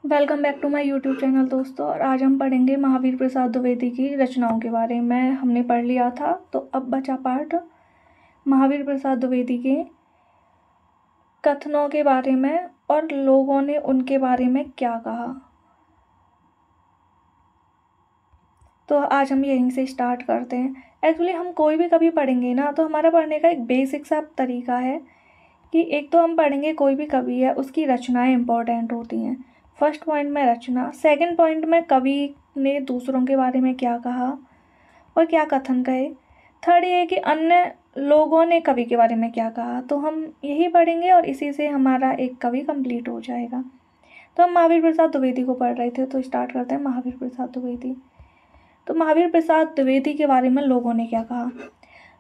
Welcome back to my YouTube channel दोस्तों। और आज हम पढ़ेंगे महावीर प्रसाद द्विवेदी की रचनाओं के बारे में। हमने पढ़ लिया था तो अब बचा पार्ट महावीर प्रसाद द्विवेदी के कथनों के बारे में और लोगों ने उनके बारे में क्या कहा। तो आज हम यहीं से स्टार्ट करते हैं। एक्चुअली हम कोई भी कभी पढ़ेंगे ना तो हमारा पढ़ने का एक बेसिक सा तरीका है कि एक तो हम पढ़ेंगे कोई भी कवि है उसकी रचनाएं इंपॉर्टेंट होती हैं। फर्स्ट पॉइंट में रचना, सेकंड पॉइंट में कवि ने दूसरों के बारे में क्या कहा और क्या कथन कहे, थर्ड ये है कि अन्य लोगों ने कवि के बारे में क्या कहा। तो हम यही पढ़ेंगे और इसी से हमारा एक कवि कंप्लीट हो जाएगा। तो हम महावीर प्रसाद द्विवेदी को पढ़ रहे थे तो स्टार्ट करते हैं महावीर प्रसाद द्विवेदी। तो महावीर प्रसाद द्विवेदी के बारे में लोगों ने क्या कहा।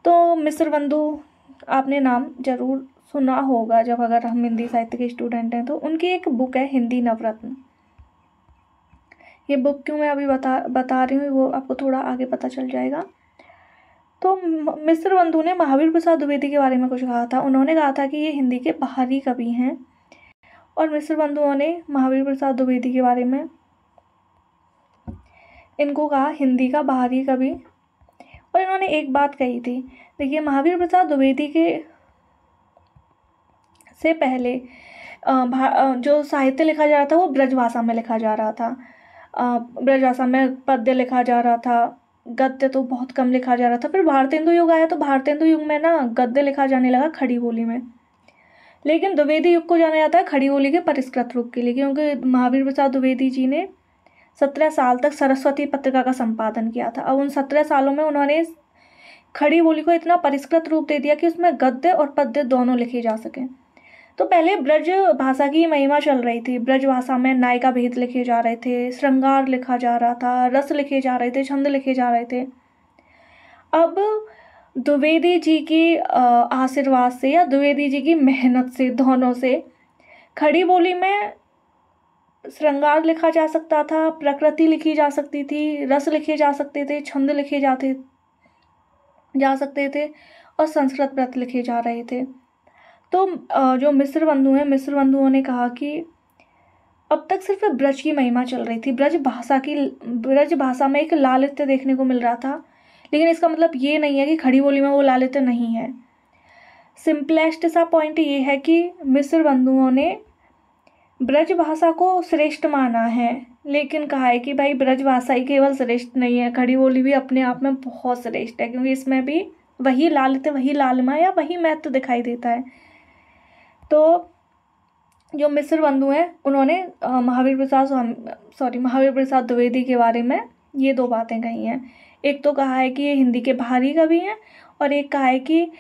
तो मिस्र बंधु आपने नाम जरूर सुना होगा जब अगर हम हिंदी साहित्य के स्टूडेंट हैं तो उनकी एक बुक है हिंदी नवरत्न। ये बुक क्यों मैं अभी बता रही हूँ वो आपको थोड़ा आगे पता चल जाएगा। तो मिस्र बंधु ने महावीर प्रसाद द्विवेदी के बारे में कुछ कहा था। उन्होंने कहा था कि ये हिंदी के बाहरी कवि हैं और मिस्र बंधुओं ने महावीर प्रसाद द्विवेदी के बारे में इनको कहा हिंदी का बाहरी कवि। और इन्होंने एक बात कही थी, देखिए महावीर प्रसाद द्विवेदी के से पहले जो साहित्य लिखा जा रहा था वो ब्रजभाषा में लिखा जा रहा था। ब्रजभाषा में पद्य लिखा जा रहा था, गद्य तो बहुत कम लिखा जा रहा था। फिर भारतेंदु युग आया तो भारतेंदु युग में ना गद्य लिखा जाने लगा खड़ी बोली में। लेकिन द्विवेदी युग को जाना जाता है खड़ी बोली के परिष्कृत रूप के लिए, क्योंकि महावीर प्रसाद द्विवेदी जी ने 17 साल तक सरस्वती पत्रिका का संपादन किया था। अब उन 17 सालों में उन्होंने खड़ी बोली को इतना परिष्कृत रूप दे दिया कि उसमें गद्य और पद्य दोनों लिखे जा सकें। तो पहले ब्रज भाषा की महिमा चल रही थी। ब्रज भाषा में नायिका भेद लिखे जा रहे थे, श्रृंगार लिखा जा रहा था, रस लिखे जा रहे थे, छंद लिखे जा रहे थे। अब द्विवेदी जी की आशीर्वाद से या द्विवेदी जी की मेहनत से, दोनों से खड़ी बोली में श्रृंगार लिखा जा सकता था, प्रकृति लिखी जा सकती थी, रस लिखे जा सकते थे, छंद लिखे जा सकते थे और संस्कृत व्रत लिखे जा रहे थे। तो जो मिस्र बंधु हैं, मिस्र बंधुओं ने कहा कि अब तक सिर्फ ब्रज की महिमा चल रही थी, ब्रज भाषा में एक लालित्य देखने को मिल रहा था, लेकिन इसका मतलब ये नहीं है कि खड़ी बोली में वो लालित्य नहीं है। सिंपलेस्ट सा पॉइंट ये है कि मिस्र बंधुओं ने ब्रज भाषा को श्रेष्ठ माना है, लेकिन कहा है कि भाई ब्रज भाषा ही केवल श्रेष्ठ नहीं है, खड़ी बोली भी अपने आप में बहुत श्रेष्ठ है, क्योंकि इसमें भी वही लालित्य, वही लालिमा या वही महत्व दिखाई देता है। तो जो मिस्र बंधु हैं उन्होंने महावीर प्रसाद द्विवेदी के बारे में ये दो बातें कही हैं। एक तो कहा है कि ये हिंदी के बाहरी कवि हैं और एक कहा है कि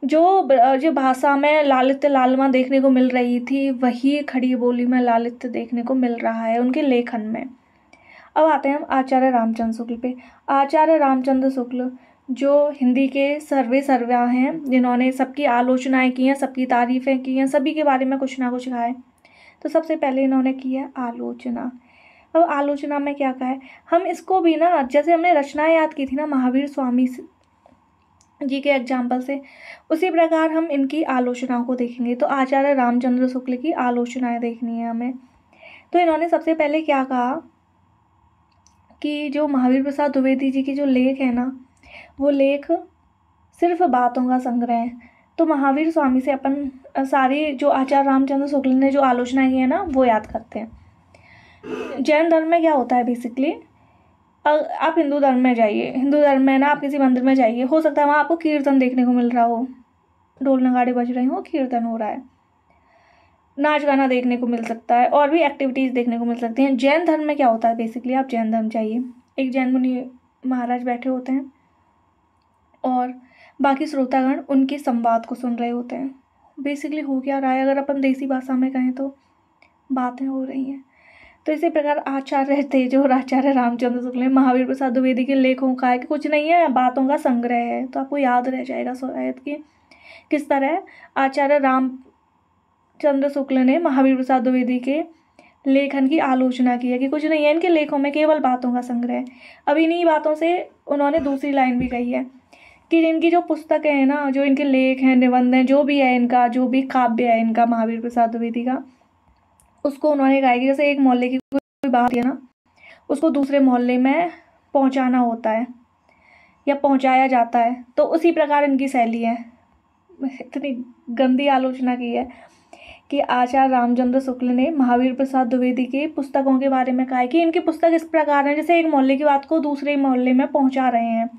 जो भाषा में लालित्य लालिमा देखने को मिल रही थी वही खड़ी बोली में लालित्य देखने को मिल रहा है उनके लेखन में। अब आते हैं हम आचार्य रामचंद्र शुक्ल पे। आचार्य रामचंद्र शुक्ल जो हिंदी के सर्वा हैं, जिन्होंने सबकी आलोचनाएं की हैं, सबकी तारीफ़ें की हैं, सभी के बारे में कुछ ना कुछ कहा है। तो सबसे पहले इन्होंने की है आलोचना। अब आलोचना में क्या कहा है, हम इसको भी ना जैसे हमने रचनाएं याद की थी ना महावीर स्वामी जी के एग्जाम्पल से, उसी प्रकार हम इनकी आलोचनाओं को देखेंगे। तो आचार्य रामचंद्र शुक्ल की आलोचनाएं देखनी है हमें। तो इन्होंने सबसे पहले क्या कहा कि जो महावीर प्रसाद द्विवेदी जी की जो लेख है ना, वो लेख सिर्फ बातों का संग्रह है। तो महावीर स्वामी से अपन सारी जो आचार्य रामचंद्र शुक्ल ने जो आलोचना की है ना वो याद करते हैं। जैन धर्म में क्या होता है बेसिकली, आप हिंदू धर्म में जाइए, हिंदू धर्म में ना आप किसी मंदिर में जाइए, हो सकता है वहाँ आपको कीर्तन देखने को मिल रहा हो, ढोल नगाड़े बज रहे हो, कीर्तन हो रहा है, नाच गाना देखने को मिल सकता है और भी एक्टिविटीज़ देखने को मिल सकती हैं। जैन धर्म में क्या होता है बेसिकली, आप जैन धर्म जाइए, एक जैन मुनि महाराज बैठे होते हैं और बाकी श्रोतागण उनके संवाद को सुन रहे होते हैं। बेसिकली हो क्या रहा है, अगर अपन देसी भाषा में कहें तो बातें हो रही हैं। तो इसी प्रकार आचार्य थे जो आचार्य रामचंद्र शुक्ल ने महावीर प्रसाद द्विवेदी के लेखों का है कि कुछ नहीं है, बातों का संग्रह है। तो आपको याद रह जाएगा शायद कि किस तरह आचार्य रामचंद्र शुक्ल ने महावीर प्रसाद द्विवेदी के लेखन की आलोचना की है कि कुछ नहीं है इनके लेखों में, केवल बातों का संग्रह है। अब इन्हीं बातों से उन्होंने दूसरी लाइन भी कही है कि इनकी जो पुस्तकें हैं ना, जो इनके लेख हैं, निबंध हैं, जो भी है इनका, जो भी काव्य है इनका महावीर प्रसाद द्विवेदी का, उसको उन्होंने कहा है कि जैसे एक मोहल्ले की कोई बात है ना, उसको दूसरे मोहल्ले में पहुंचाना होता है या पहुंचाया जाता है, तो उसी प्रकार इनकी शैली है। इतनी गंदी आलोचना की है कि आचार्य रामचंद्र शुक्ल ने महावीर प्रसाद द्विवेदी के पुस्तकों के बारे में कहा है कि इनकी पुस्तक इस प्रकार है जैसे एक मोहल्ले की बात को दूसरे मोहल्ले में पहुंचा रहे हैं,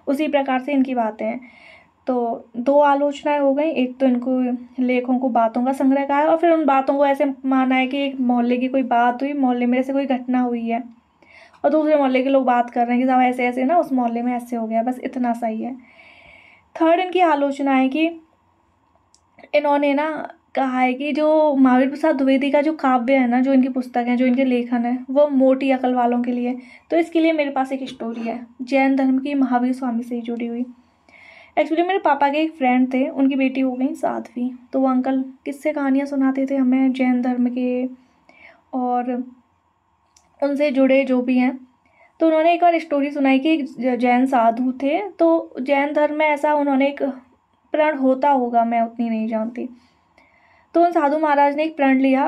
उसी प्रकार से इनकी बातें हैं। तो दो आलोचनाएं हो गई, एक तो इनको लेखों को बातों का संग्रह कहा है और फिर उन बातों को ऐसे माना है कि एक मोहल्ले की कोई बात हुई, मोहल्ले में ऐसे कोई घटना हुई है और दूसरे मोहल्ले के लोग बात कर रहे हैं कि साहब ऐसे ऐसे ना उस मोहल्ले में ऐसे हो गया, बस इतना सही है। थर्ड इनकी आलोचना है कि इन्होंने ना कहा है कि जो महावीर प्रसाद द्विवेदी का जो काव्य है ना, जो इनकी पुस्तक है, जो इनके लेखन है, वो मोटी अकल वालों के लिए। तो इसके लिए मेरे पास एक स्टोरी है जैन धर्म की महावीर स्वामी से ही जुड़ी हुई। एक्चुअली मेरे पापा के एक फ्रेंड थे, उनकी बेटी हो गई साध्वी, तो वो अंकल किस्से कहानियाँ सुनाते थे हमें जैन धर्म के और उनसे जुड़े जो भी हैं। तो उन्होंने एक और स्टोरी सुनाई कि एक जैन साधु थे, तो जैन धर्म में ऐसा उन्होंने एक प्रण होता होगा, मैं उतनी नहीं जानती। तो उन साधु महाराज ने एक प्रण लिया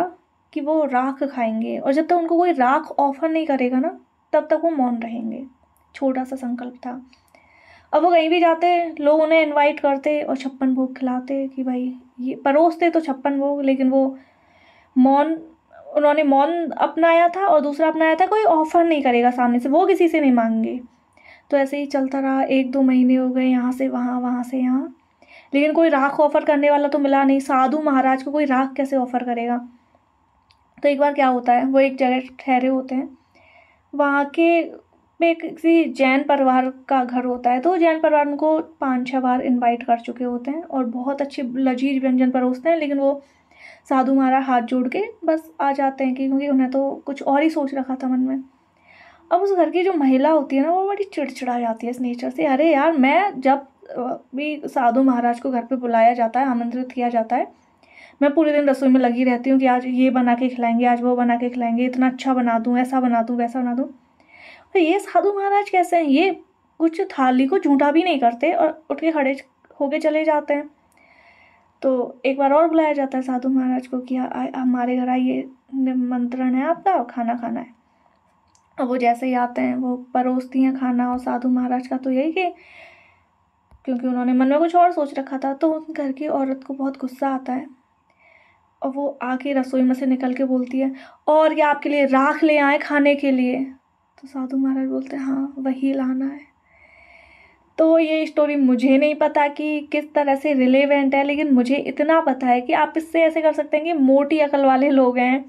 कि वो राख खाएंगे और जब तक उनको कोई राख ऑफर नहीं करेगा ना, तब तक वो मौन रहेंगे। छोटा सा संकल्प था। अब वो कहीं भी जाते, लोग उन्हें इनवाइट करते और 56 भोग खिलाते कि भाई ये परोसते तो 56 भोग, लेकिन वो मौन, उन्होंने मौन अपनाया था और दूसरा अपनाया था कोई ऑफर नहीं करेगा सामने से, वो किसी से नहीं मांगेंगे। तो ऐसे ही चलता रहा, 1-2 महीने हो गए, यहाँ से वहाँ, वहाँ से यहाँ, लेकिन कोई राख ऑफर करने वाला तो मिला नहीं। साधु महाराज को कोई राख कैसे ऑफर करेगा। तो एक बार क्या होता है, वो एक जगह ठहरे होते हैं, वहाँ के पे किसी जैन परिवार का घर होता है, तो जैन परिवार उनको 5-6 बार इनवाइट कर चुके होते हैं और बहुत अच्छे लजीज व्यंजन परोसते हैं, लेकिन वो साधु महाराज हाथ जोड़ के बस आ जाते हैं क्योंकि उन्हें तो कुछ और ही सोच रखा था मन में। अब उस घर की जो महिला होती है ना, वो बड़ी चिड़चिड़ा जाती है इस नेचर से। अरे यार, मैं जब भी साधु महाराज को घर पे बुलाया जाता है, आमंत्रित किया जाता है, मैं पूरे दिन रसोई में लगी रहती हूँ कि आज ये बना के खिलाएंगे, आज वो बना के खिलाएंगे, इतना अच्छा बना दूँ, ऐसा बना दूँ, वैसा बना दूँ। तो ये साधु महाराज कैसे हैं, ये कुछ थाली को झूठा भी नहीं करते और उठ के खड़े होके चले जाते हैं। तो एक बार और बुलाया जाता है साधु महाराज को कि हमारे घर आइए, निमंत्रण है आपका और खाना खाना है। और वो जैसे ही आते हैं, वो परोसती हैं खाना, और साधु महाराज का तो यही कि क्योंकि उन्होंने मन में कुछ और सोच रखा था, तो उन घर की औरत को बहुत गुस्सा आता है और वो आके रसोई में से निकल के बोलती है, और ये आपके लिए राख ले आए खाने के लिए। तो साधु महाराज बोलते हैं, हाँ वही लाना है। तो ये स्टोरी मुझे नहीं पता कि किस तरह से रिलेवेंट है, लेकिन मुझे इतना पता है कि आप इससे ऐसे कर सकते हैं कि मोटी अकल वाले लोग हैं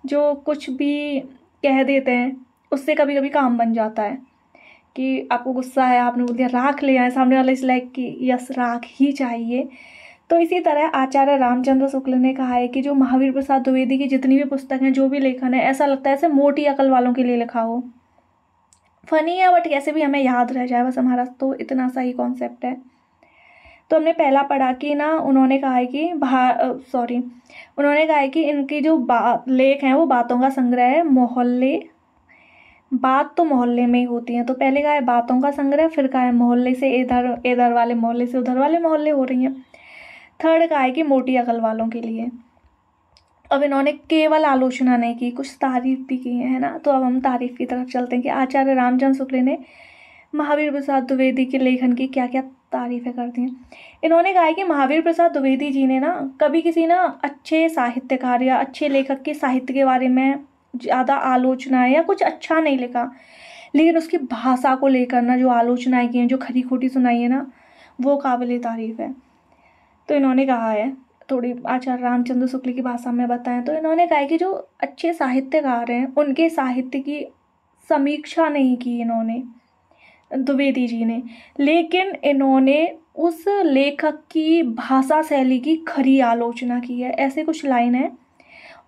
जो कुछ भी कह देते हैं, उससे कभी कभी काम बन जाता है। कि आपको गुस्सा है, आपने बोल दिया राख ले आए, सामने वाले इस लाइक कि यस राख ही चाहिए। तो इसी तरह आचार्य रामचंद्र शुक्ल ने कहा है कि जो महावीर प्रसाद द्विवेदी की जितनी भी पुस्तक हैं, जो भी लेखन है, ऐसा लगता है ऐसे मोटी अकल वालों के लिए लिखा हो। फनी है बट कैसे भी हमें याद रह जाए, बस हमारा तो इतना सा ही कॉन्सेप्ट है। तो हमने पहला पढ़ा कि ना, उन्होंने कहा है कि उन्होंने कहा है कि इनकी जो लेख हैं वो बातों का संग्रह है। बात तो मोहल्ले में ही होती हैं, तो पहले कहा है बातों का संग्रह, फिर कहा है मोहल्ले से इधर वाले मोहल्ले से उधर वाले मोहल्ले हो रही हैं। थर्ड कहा है कि मोटी अकल वालों के लिए। अब इन्होंने केवल आलोचना नहीं की, कुछ तारीफ भी की है ना। तो अब हम तारीफ की तरफ चलते हैं कि आचार्य रामचंद्र शुक्ल ने महावीर प्रसाद द्विवेदी के लेखन की क्या क्या तारीफ़ें करती हैं। इन्होंने कहा है कि महावीर प्रसाद द्विवेदी जी ने ना कभी किसी ना अच्छे साहित्यकार या अच्छे लेखक के साहित्य के बारे में ज़्यादा आलोचना या कुछ अच्छा नहीं लिखा, लेकिन उसकी भाषा को लेकर ना जो आलोचनाएं की हैं, जो खरी खोटी सुनाई है ना, वो काबिल तारीफ़ है। तो इन्होंने कहा है, थोड़ी आचार्य रामचंद्र शुक्ल की भाषा में बताएं तो इन्होंने कहा है कि जो अच्छे साहित्यकार हैं, उनके साहित्य की समीक्षा नहीं की इन्होंने, द्विवेदी जी ने, लेकिन इन्होंने उस लेखक की भाषा शैली की खरी आलोचना की है। ऐसे कुछ लाइन है,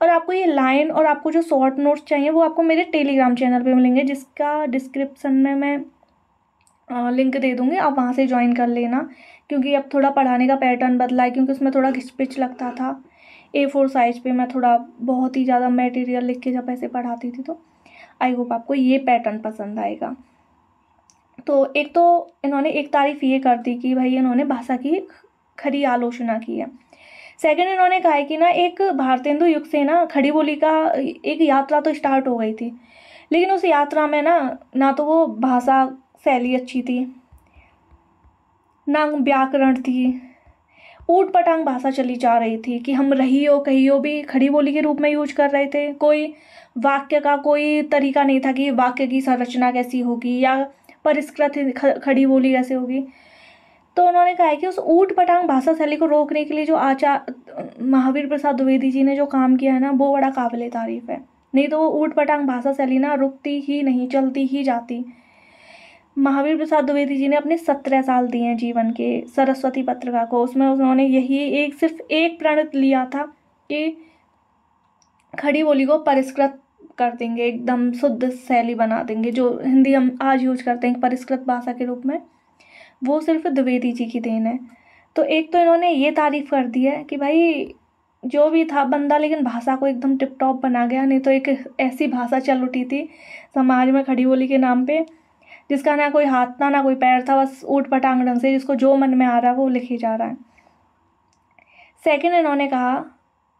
और आपको ये लाइन और आपको जो शॉर्ट नोट्स चाहिए वो आपको मेरे टेलीग्राम चैनल पे मिलेंगे, जिसका डिस्क्रिप्शन में मैं लिंक दे दूँगी, आप वहाँ से ज्वाइन कर लेना। क्योंकि अब थोड़ा पढ़ाने का पैटर्न बदला है, क्योंकि उसमें थोड़ा घिच-पिच लगता था। A4 साइज़ पे मैं थोड़ा बहुत ही ज़्यादा मटेरियल लिख के जब ऐसे पढ़ाती थी, तो आई होप आपको ये पैटर्न पसंद आएगा। तो एक तो इन्होंने एक तारीफ़ ये कर दी कि भाई इन्होंने भाषा की खरी आलोचना की है। सेकंड इन्होंने कहा है कि ना एक भारतेंदु युग से ना खड़ी बोली का एक यात्रा तो स्टार्ट हो गई थी, लेकिन उस यात्रा में ना तो वो भाषा शैली अच्छी थी, ना व्याकरण थी, ऊट पटांग भाषा चली जा रही थी कि हम रहियो कहियो भी खड़ी बोली के रूप में यूज कर रहे थे। कोई वाक्य का कोई तरीका नहीं था कि वाक्य की संरचना कैसी होगी या परिष्कृत खड़ी बोली कैसे होगी। तो उन्होंने कहा है कि उस ऊट पटांग भाषा शैली को रोकने के लिए जो महावीर प्रसाद द्विवेदी जी ने जो काम किया है ना, वो बड़ा काबिल तारीफ है। नहीं तो वो ऊट पटांग भाषा शैली ना रुकती ही नहीं, चलती ही जाती। महावीर प्रसाद द्विवेदी जी ने अपने 17 साल दिए हैं जीवन के सरस्वती पत्रिका को, उसमें उन्होंने यही सिर्फ एक प्रण लिया था कि खड़ी बोली को परिष्कृत कर देंगे, एकदम शुद्ध शैली बना देंगे। जो हिंदी हम आज यूज करते हैं परिष्कृत भाषा के रूप में, वो सिर्फ द्विवेदी जी की देन है। तो एक तो इन्होंने ये तारीफ कर दी है कि भाई जो भी था बंदा, लेकिन भाषा को एकदम टिप टॉप बना गया। नहीं तो एक ऐसी भाषा चल उठी थी समाज में खड़ी बोली के नाम पे, जिसका ना कोई हाथ था ना कोई पैर था, बस ऊट पटांग ढंग से जिसको जो मन में आ रहा है वो लिखी जा रहा है। सेकंड इन्होंने कहा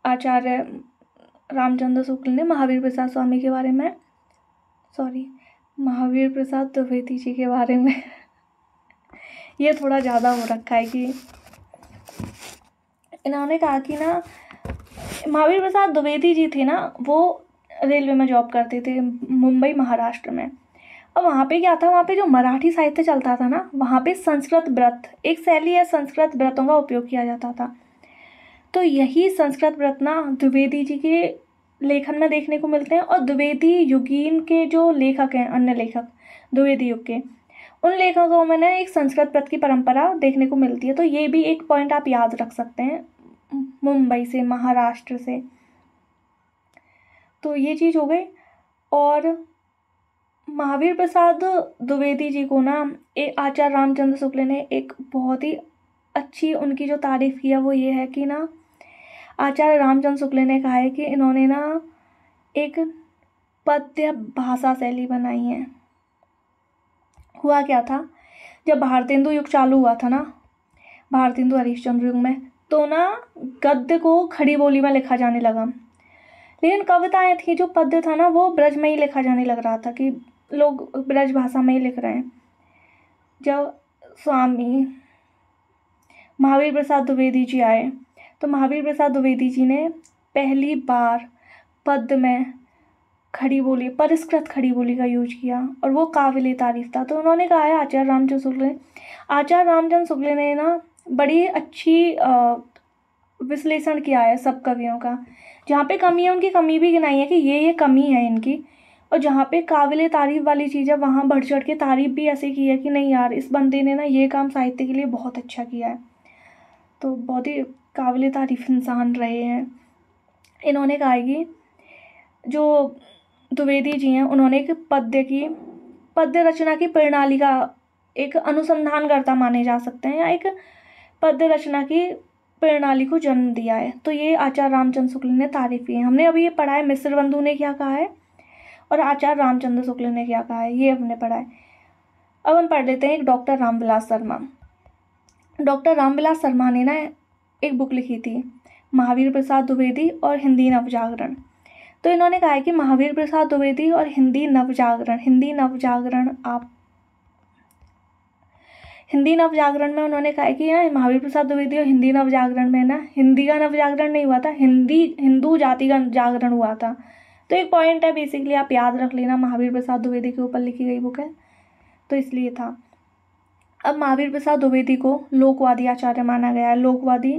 आचार्य रामचंद्र शुक्ल ने महावीर प्रसाद स्वामी के बारे में, महावीर प्रसाद द्विवेदी जी के बारे में ये थोड़ा ज़्यादा हो रखा है कि इन्होंने कहा कि ना महावीर प्रसाद द्विवेदी जी थे ना, वो रेलवे में जॉब करते थे मुंबई महाराष्ट्र में। अब वहाँ पे क्या था, वहाँ पे जो मराठी साहित्य चलता था ना, वहाँ पे संस्कृत व्रत एक शैली है, संस्कृत व्रतों का उपयोग किया जाता था। तो यही संस्कृत व्रत ना द्विवेदी जी के लेखन में देखने को मिलते हैं। और द्विवेदी युगीन के जो लेखक हैं, अन्य लेखक द्विवेदी युग के, उन लेखकों में ना एक संस्कृत व्रत की परंपरा देखने को मिलती है। तो ये भी एक पॉइंट आप याद रख सकते हैं, मुंबई से, महाराष्ट्र से। तो ये चीज़ हो गई। और महावीर प्रसाद द्विवेदी जी को ना आचार्य रामचंद्र शुक्ल ने एक बहुत ही अच्छी उनकी जो तारीफ़ की है वो ये है कि ना आचार्य रामचंद्र शुक्ल ने कहा है कि इन्होंने ना एक पद्य भाषा शैली बनाई है। हुआ क्या था, जब भारतेंदु युग चालू हुआ था ना, भारतेंदु हरिश्चंद्र युग में, तो ना गद्य को खड़ी बोली में लिखा जाने लगा, लेकिन कविताएं थी, जो पद्य था ना वो ब्रज में ही लिखा जाने लग रहा था कि लोग ब्रज भाषा में ही लिख रहे हैं। जब स्वामी महावीर प्रसाद द्विवेदी जी आए, तो महावीर प्रसाद द्विवेदी जी ने पहली बार पद्य में खड़ी बोली, परिष्कृत खड़ी बोली का यूज किया, और वो काबिल तारीफ था। तो उन्होंने कहा है आचार्य रामचंद्र शुक्ल ने ना बड़ी अच्छी विश्लेषण किया है सब कवियों का। जहाँ पे कमी है उनकी कमी भी गिनाई है कि ये कमी है इनकी, और जहाँ पे काबिल तारीफ़ वाली चीज़ है वहाँ बढ़ चढ़ के तारीफ़ भी ऐसे की है कि नहीं यार, इस बंदे ने ना ये काम साहित्य के लिए बहुत अच्छा किया है। तो बहुत ही काबिल तारीफ़ इंसान रहे हैं। इन्होंने कहा कि जो द्विवेदी जी हैं, उन्होंने एक पद्य रचना की प्रणाली का एक अनुसंधानकर्ता माने जा सकते हैं, या एक पद्य रचना की प्रणाली को जन्म दिया है। तो ये आचार्य रामचंद्र शुक्ल ने तारीफ की है। हमने अभी ये पढ़ा है मिश्र बंधु ने क्या कहा है और आचार्य रामचंद्र शुक्ल ने क्या कहा है, ये हमने पढ़ा है। अब हम पढ़ लेते हैं एक डॉक्टर रामविलास शर्मा। डॉक्टर रामविलास शर्मा ने ना एक बुक लिखी थी, महावीर प्रसाद द्विवेदी और हिंदी नवजागरण। तो इन्होंने कहा है कि महावीर प्रसाद द्विवेदी और हिंदी नवजागरण में उन्होंने कहा है कि ना महावीर प्रसाद द्विवेदी और हिंदी नवजागरण में ना हिंदी का नवजागरण नहीं हुआ था, हिंदू जाति का जागरण हुआ था। तो एक पॉइंट है, बेसिकली आप याद रख लेना, महावीर प्रसाद द्विवेदी के ऊपर लिखी गई बुक है, तो इसलिए था। अब महावीर प्रसाद द्विवेदी को लोकवादी आचार्य माना गया है, लोकवादी।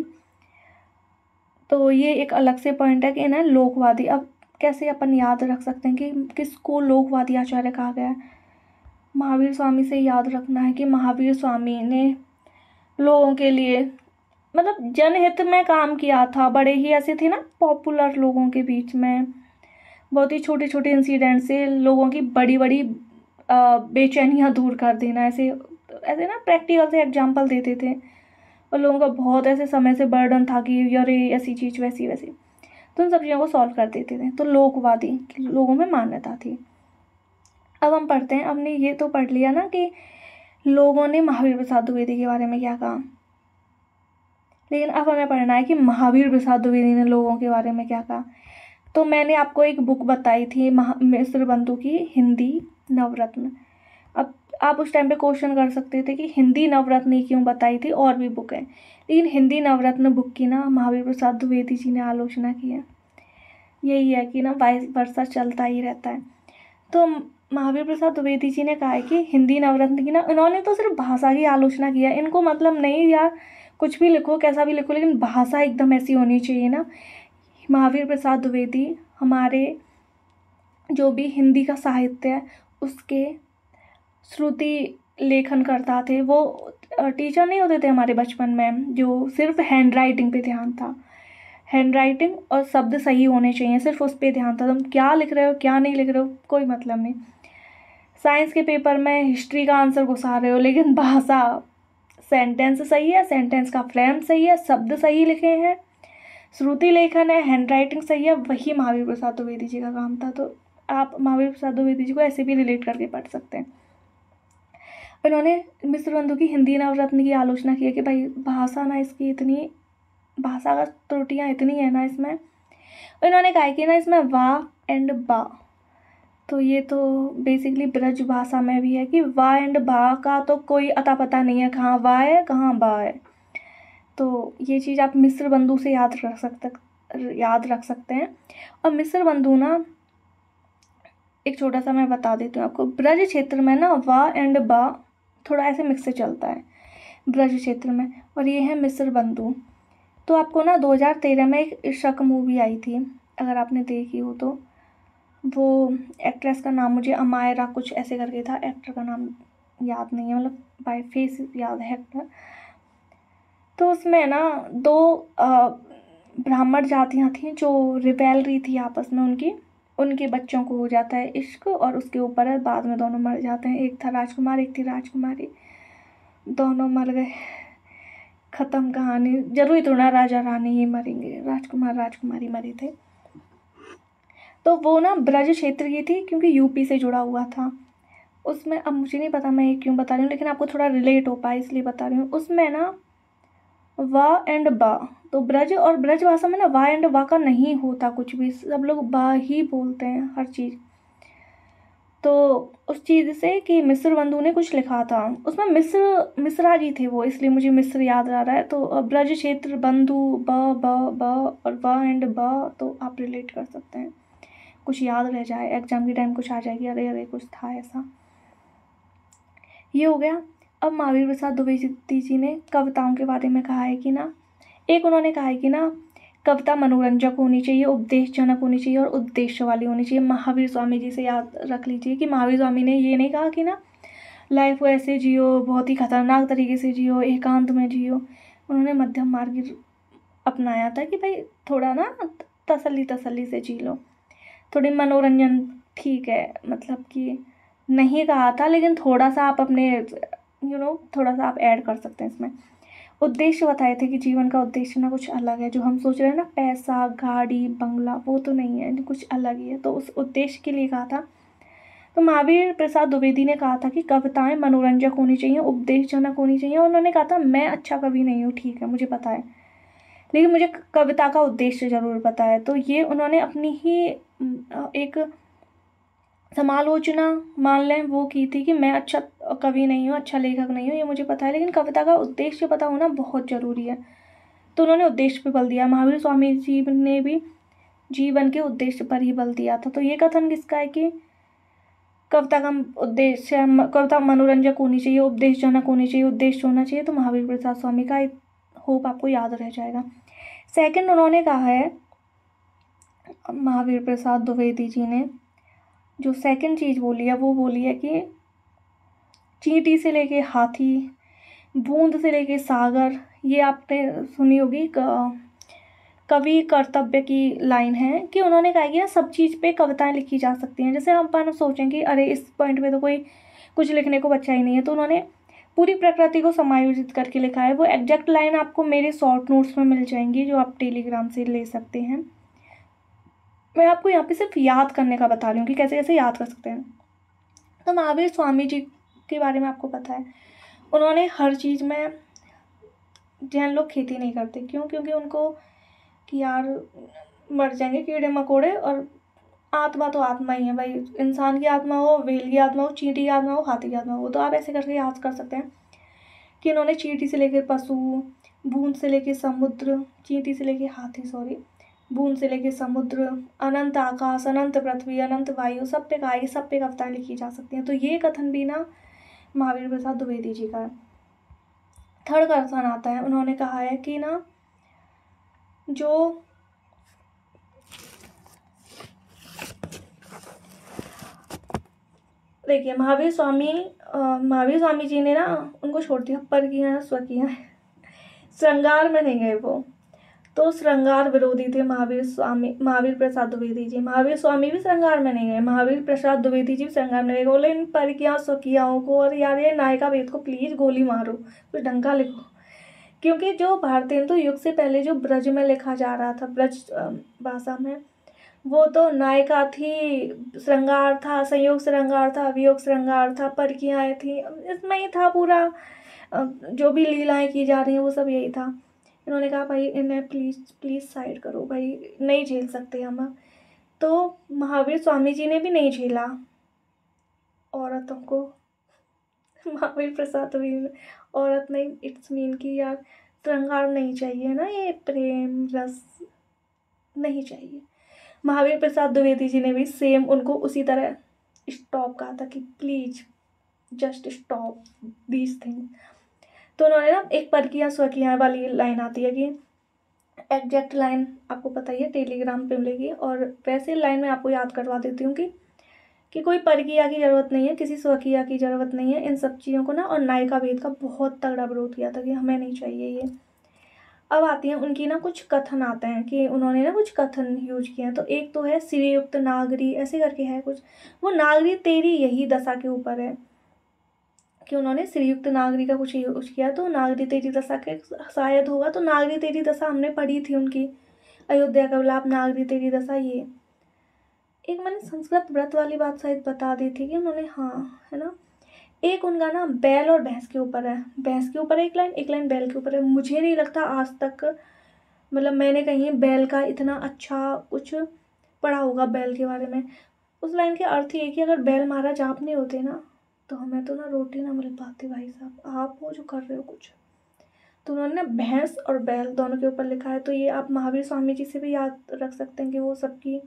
तो ये एक अलग से पॉइंट है कि ना लोकवादी, अब कैसे अपन याद रख सकते हैं कि किसको लोकवादी आचार्य कहा गया है। महावीर स्वामी से याद रखना है कि महावीर स्वामी ने लोगों के लिए मतलब जनहित में काम किया था। बड़े ही ऐसे थे ना पॉपुलर लोगों के बीच में, बहुत ही छोटे छोटे इंसिडेंट से लोगों की बड़ी बड़ी बेचैनियाँ दूर कर देना, ऐसे ना प्रैक्टिकल से एग्जाम्पल देते थे, और लोगों का बहुत ऐसे समय से बर्डन था कि यार ऐसी चीज़ वैसी, तो उन सब चीज़ों को सॉल्व कर देते थे। तो लोकवादी लोगों में मान्यता थी। अब हम पढ़ते हैं, हमने ये तो पढ़ लिया ना कि लोगों ने महावीर प्रसाद द्विवेदी के बारे में क्या कहा। लेकिन अब हमें पढ़ना है कि महावीर प्रसाद द्विवेदी ने लोगों के बारे में क्या कहा। तो मैंने आपको एक बुक बताई थी मिश्र बंधु की, हिंदी नवरत्न। अब आप उस टाइम पे क्वेश्चन कर सकते थे कि हिंदी नवरत्न ही क्यों बताई थी, और भी बुक है, लेकिन हिंदी नवरत्न बुक की ना महावीर प्रसाद द्विवेदी जी ने आलोचना की है। यही है कि ना वाइस वर्षा चलता ही रहता है। तो महावीर प्रसाद द्विवेदी जी ने कहा है कि हिंदी नवरत्न की ना, इन्होंने तो सिर्फ भाषा की आलोचना किया है, इनको मतलब नहीं यार कुछ भी लिखो कैसा भी लिखो, लेकिन भाषा एकदम ऐसी होनी चाहिए ना। महावीर प्रसाद द्विवेदी हमारे जो भी हिंदी का साहित्य है उसके श्रुति लेखन करता थे। वो टीचर नहीं होते थे हमारे बचपन में जो सिर्फ हैंड राइटिंग पे ध्यान था, हैंड राइटिंग और शब्द सही होने चाहिए, सिर्फ उस पर ध्यान था। तुम क्या लिख रहे हो क्या नहीं लिख रहे हो कोई मतलब नहीं। साइंस के पेपर में हिस्ट्री का आंसर घुसा रहे हो, लेकिन भाषा, सेंटेंस सही है, सेंटेंस का फ्रेम सही है, शब्द सही लिखे हैं, श्रुति लेखन है, हैंड राइटिंग सही है, वही महावीर प्रसाद द्विवेदी जी का काम था। तो आप महावीर प्रसाद द्विवेदी जी को ऐसे भी रिलेट करके पढ़ सकते हैं। इन्होंने मिश्र बंधु की हिंदी नवरत्न की आलोचना की है कि भाई भाषा ना इसकी इतनी, भाषा का त्रुटियाँ इतनी है ना इसमें। इन्होंने कहा कि ना इसमें वाह एंड बा, तो ये तो बेसिकली ब्रज भाषा में भी है कि वाह एंड बा का तो कोई अता पता नहीं है, कहाँ वाह है कहाँ बा है। तो ये चीज़ आप मिश्र बंधु से याद रख सकते हैं। और मिश्र बंधु ना, एक छोटा सा मैं बता देती हूँ आपको, ब्रज क्षेत्र में ना वाह एंड बा थोड़ा ऐसे मिक्स से चलता है ब्रज क्षेत्र में, और ये है मिश्र बंधु। तो आपको ना 2013 में एक इश्क मूवी आई थी, अगर आपने देखी हो तो, वो एक्ट्रेस का नाम मुझे अमायरा कुछ ऐसे करके था, एक्टर का नाम याद नहीं है, मतलब बाय फेस याद है एक्टर। तो उसमें ना दो ब्राह्मण जातियाँ थीं जो रिबेलरी थी आपस में, उनके बच्चों को हो जाता है इश्क और उसके ऊपर है, बाद में दोनों मर जाते हैं। एक था राजकुमार एक थी राजकुमारी, दोनों मर गए, ख़त्म कहानी। जरूरी तो ना राजा रानी ही मरेंगे, राजकुमार राजकुमारी मरे थे। तो वो ना ब्रज क्षेत्र की थी क्योंकि यूपी से जुड़ा हुआ था उसमें। अब मुझे नहीं पता मैं ये क्यों बता रही हूँ, लेकिन आपको थोड़ा रिलेट हो पाए इसलिए बता रही हूँ। उसमें ना वाह एंड बा, तो ब्रज और ब्रज भाषा में ना वाह एंड बा का नहीं होता कुछ भी, सब लोग बा ही बोलते हैं हर चीज़। तो उस चीज़ से कि मिश्र बंधु ने कुछ लिखा था उसमें, मिश्रा जी थे वो, इसलिए मुझे मिश्र याद आ रहा है। तो ब्रज क्षेत्र बंधु ब ब ब और वाह एंड बा, तो आप रिलेट कर सकते हैं, कुछ याद रह जाए एग्जाम के टाइम, कुछ आ जाएगी अरे अरे कुछ था ऐसा। ये हो गया। अब महावीर प्रसाद द्विवेदी जी ने कविताओं के बारे में कहा है कि ना, एक उन्होंने कहा है कि ना कविता मनोरंजक होनी चाहिए, उपदेशजनक होनी चाहिए और उद्देश्य वाली होनी चाहिए। महावीर स्वामी जी से याद रख लीजिए कि महावीर स्वामी ने ये नहीं कहा कि ना लाइफ को ऐसे जियो, बहुत ही खतरनाक तरीके से जियो, एकांत में जियो। उन्होंने मध्यम मार्ग अपनाया था कि भाई थोड़ा ना तसल्ली से जी लो, थोड़ी मनोरंजन ठीक है, मतलब कि नहीं कहा था, लेकिन थोड़ा सा आप अपने थोड़ा सा आप ऐड कर सकते हैं इसमें। उद्देश्य बताए थे कि जीवन का उद्देश्य ना कुछ अलग है, जो हम सोच रहे हैं ना पैसा गाड़ी बंगला, वो तो नहीं है, कुछ अलग ही है। तो उस उद्देश्य के लिए कहा था। तो महावीर प्रसाद द्विवेदी ने कहा था कि कविताएं मनोरंजक होनी चाहिए, उपदेशजनक होनी चाहिए। और उन्होंने कहा था मैं अच्छा कवि नहीं हूँ, ठीक है मुझे पता है, लेकिन मुझे कविता का उद्देश्य ज़रूर पता है। तो ये उन्होंने अपनी ही एक समालोचना मान लें वो की थी कि मैं अच्छा कवि नहीं हूँ, अच्छा लेखक नहीं हूँ, ये मुझे पता है, लेकिन कविता का उद्देश्य पता होना बहुत ज़रूरी है। तो उन्होंने उद्देश्य पे बल दिया। महावीर स्वामी जी ने भी जीवन के उद्देश्य पर ही बल दिया था। तो ये कथन किसका है कि कविता का उद्देश्य, कविता मनोरंजक होनी चाहिए, उपदेशजनक होनी चाहिए, उद्देश्य होना चाहिए। तो महावीर प्रसाद स्वामी का, होप आपको याद रह जाएगा। सेकंड उन्होंने कहा है, महावीर प्रसाद द्विवेदी जी ने जो सेकंड चीज़ बोली है वो बोली है कि चींटी से लेके हाथी, बूंद से लेके सागर, ये आपने सुनी होगी कवि कर्तव्य की लाइन है कि उन्होंने कहा कि ना सब चीज़ पे कविताएं लिखी जा सकती हैं। जैसे हम अपन सोचें कि अरे इस पॉइंट पे तो कोई कुछ लिखने को बच्चा ही नहीं है, तो उन्होंने पूरी प्रकृति को समायोजित करके लिखा है। वो एग्जैक्ट लाइन आपको मेरे शॉर्ट नोट्स में मिल जाएंगी जो आप टेलीग्राम से ले सकते हैं। मैं आपको यहाँ पे सिर्फ याद करने का बता रही हूँ कि कैसे कैसे याद कर सकते हैं। तो महावीर स्वामी जी के बारे में आपको पता है, उन्होंने हर चीज़ में जैन लोग खेती नहीं करते। क्यों? क्योंकि उनको कि यार मर जाएंगे कीड़े मकोड़े, और आत्मा तो आत्मा ही है भाई। इंसान की आत्मा हो, व्हेल की आत्मा हो, चींटी की आत्मा हो, हाथी की आत्मा हो, तो आप ऐसे करके याद कर सकते हैं कि इन्होंने चींटी से लेकर पशु, बूंद से लेकर समुद्र, चींटी से लेकर हाथी, सॉरी, बूंद से लेकर समुद्र, अनंत आकाश, अनंत पृथ्वी, अनंत वायु, सब पे गाय, सब पे कविताएं लिखी जा सकती हैं। तो ये कथन भी ना महावीर प्रसाद द्विवेदी जी का है। थर्ड कथन आता है, उन्होंने कहा है कि ना जो देखिए महावीर स्वामी जी ने ना उनको छोड़ दिया, पर किया है स्वकिया है, श्रृंगार में नहीं गए वो, तो श्रृंगार विरोधी थे महावीर प्रसाद द्विवेदी जी। महावीर स्वामी भी श्रृंगार में नहीं गए, महावीर प्रसाद द्विवेदी जी भी श्रृंगार में नहीं गए। बोले इन परिकिया स्वकियाओं को और यार ये नायिका वेद को प्लीज गोली मारो, कुछ ढंग का लिखो। क्योंकि जो भारतेंदु युग से पहले जो ब्रज में लिखा जा रहा था, ब्रज भाषा में, वो तो नायिका थी, श्रृंगार था, संयोग श्रृंगार था, वियोग श्रृंगार था, परिकियाएँ थी, इसमें ही था पूरा। जो भी लीलाएं की जा रही हैं वो सब यही था। इन्होंने कहा भाई इन्हें प्लीज़ साइड करो भाई, नहीं झेल सकते हम। तो महावीर स्वामी जी ने भी नहीं झेला औरतों को। महावीर प्रसाद भी औरत नहीं, इट्स मीन कि यार श्रृंगार नहीं चाहिए ना, ये प्रेम रस नहीं चाहिए। महावीर प्रसाद द्विवेदी जी ने भी सेम उनको उसी तरह स्टॉप कहा था कि please just stop these things. तो उन्होंने ना एक परकिया स्वकिया वाली लाइन आती है कि एग्जैक्ट लाइन आपको पता ही है, टेलीग्राम पे मिलेगी, और वैसे लाइन में आपको याद करवा देती हूँ कि कोई परकिया की ज़रूरत नहीं है, किसी स्वकिया की ज़रूरत नहीं है, इन सब चीज़ों को ना। और नायिका वेद का बहुत तगड़ा विरोध किया था कि हमें नहीं चाहिए ये। अब आती हैं उनकी ना कुछ कथन आते हैं कि उन्होंने ना कुछ कथन यूज किए हैं। तो एक तो है श्रीयुक्त नागरी, ऐसे करके है कुछ, वो नागरी तेरी यही दशा के ऊपर है कि उन्होंने श्रीयुक्त नागरी का कुछ यूज किया। तो नागरी तेरी दशा के शायद होगा, तो नागरी तेरी दशा हमने पढ़ी थी उनकी, अयोध्या का विलाप, नागरी तेरी दशा। ये एक मैंने संस्कृत व्रत वाली बात शायद बता दी थी कि उन्होंने, हाँ है ना। एक उनका ना बैल और भैंस के ऊपर है, भैंस के ऊपर एक लाइन बैल के ऊपर है। मुझे नहीं लगता आज तक, मतलब मैंने कहीं बैल का इतना अच्छा कुछ पढ़ा होगा बैल के बारे में। उस लाइन के अर्थ ये कि अगर बैल महाराज आप नहीं होते ना, तो हमें तो ना रोटी ना मिल पाती भाई साहब, आप हो जो कर रहे हो कुछ। तो उन्होंने ना भैंस और बैल दोनों के ऊपर लिखा है। तो ये आप महावीर स्वामी जी से भी याद रख सकते हैं कि वो सबकी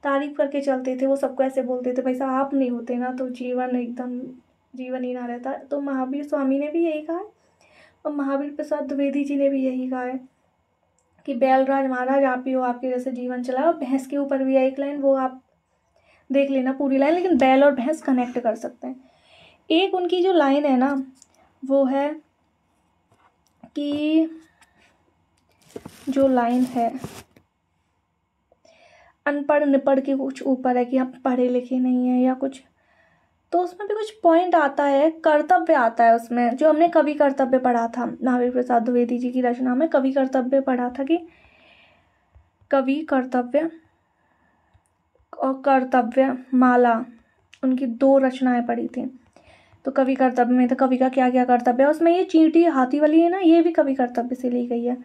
तारीफ करके चलते थे, वो सबको ऐसे बोलते थे भाई साहब आप नहीं होते ना तो जीवन एकदम जीवन ही ना रहता। तो महावीर स्वामी ने भी यही कहा है, और महावीर प्रसाद द्विवेदी जी ने भी यही कहा है कि बैलराज महाराज आप ही हो, आपके जैसे जीवन चला। और भैंस के ऊपर भी है एक लाइन, वो आप देख लेना पूरी लाइन, लेकिन बैल और भैंस कनेक्ट कर सकते हैं। एक उनकी जो लाइन है ना वो है कि जो लाइन है अनपढ़ निपढ़ के कुछ ऊपर है कि आप पढ़े लिखे नहीं हैं या कुछ, तो उसमें भी कुछ पॉइंट आता है, कर्तव्य आता है उसमें, जो हमने कवि कर्तव्य पढ़ा था महावीर प्रसाद द्विवेदी जी की रचना में। कवि कर्तव्य पढ़ा था कि कवि कर्तव्य और कर्तव्य माला, उनकी 2 रचनाएं पढ़ी थी। तो कवि कर्तव्य में तो कवि का क्या क्या कर्तव्य है, उसमें ये चींटी हाथी वाली है ना, ये भी कवि कर्तव्य से ली गई है।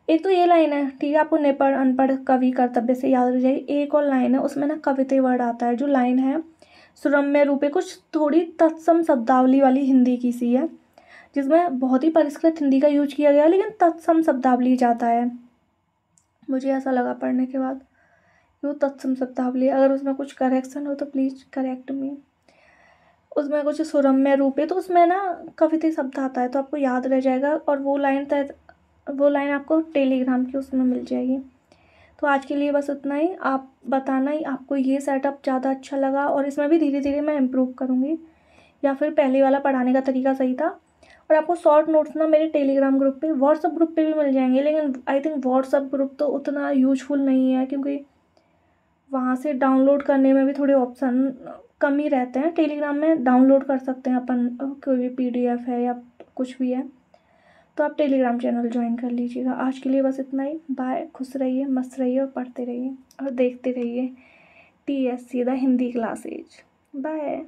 एक तो ये लाइन है, ठीक है, आपको निपढ़ अनपढ़ कवि कर्तव्य से याद रह जाएगी। एक और लाइन है उसमें ना कविते वर्ड आता है, जो लाइन है सुरम्य रूपे, कुछ थोड़ी तत्सम शब्दावली वाली हिंदी की सी है, जिसमें बहुत ही परिष्कृत हिंदी का यूज किया गया, लेकिन तत्सम शब्दावली जाता है। मुझे ऐसा लगा पढ़ने के बाद वो तत्सम शब्दावली, अगर उसमें कुछ करेक्शन हो तो प्लीज़ करेक्ट मी। उसमें कुछ सुरम्य रूपे, तो उसमें ना कविता शब्द आता है, तो आपको याद रह जाएगा। और वो लाइन आपको टेलीग्राम की उसमें मिल जाएगी। तो आज के लिए बस इतना ही। आप बताना ही आपको ये सेटअप ज़्यादा अच्छा लगा, और इसमें भी धीरे धीरे मैं इम्प्रूव करूँगी, या फिर पहले वाला पढ़ाने का तरीका सही था। और आपको शॉर्ट नोट्स ना मेरे टेलीग्राम ग्रुप पे, व्हाट्सअप ग्रुप पे भी मिल जाएंगे, लेकिन आई थिंक व्हाट्सअप ग्रुप तो उतना यूजफुल नहीं है, क्योंकि वहाँ से डाउनलोड करने में भी थोड़े ऑप्शन कम ही रहते हैं। टेलीग्राम में डाउनलोड कर सकते हैं अपन, कोई भी PDF है या कुछ भी है, तो आप टेलीग्राम चैनल ज्वाइन कर लीजिएगा। आज के लिए बस इतना ही। बाय, खुश रहिए, मस्त रहिए, और पढ़ते रहिए और देखते रहिए TSC the Hindi classes. Bye.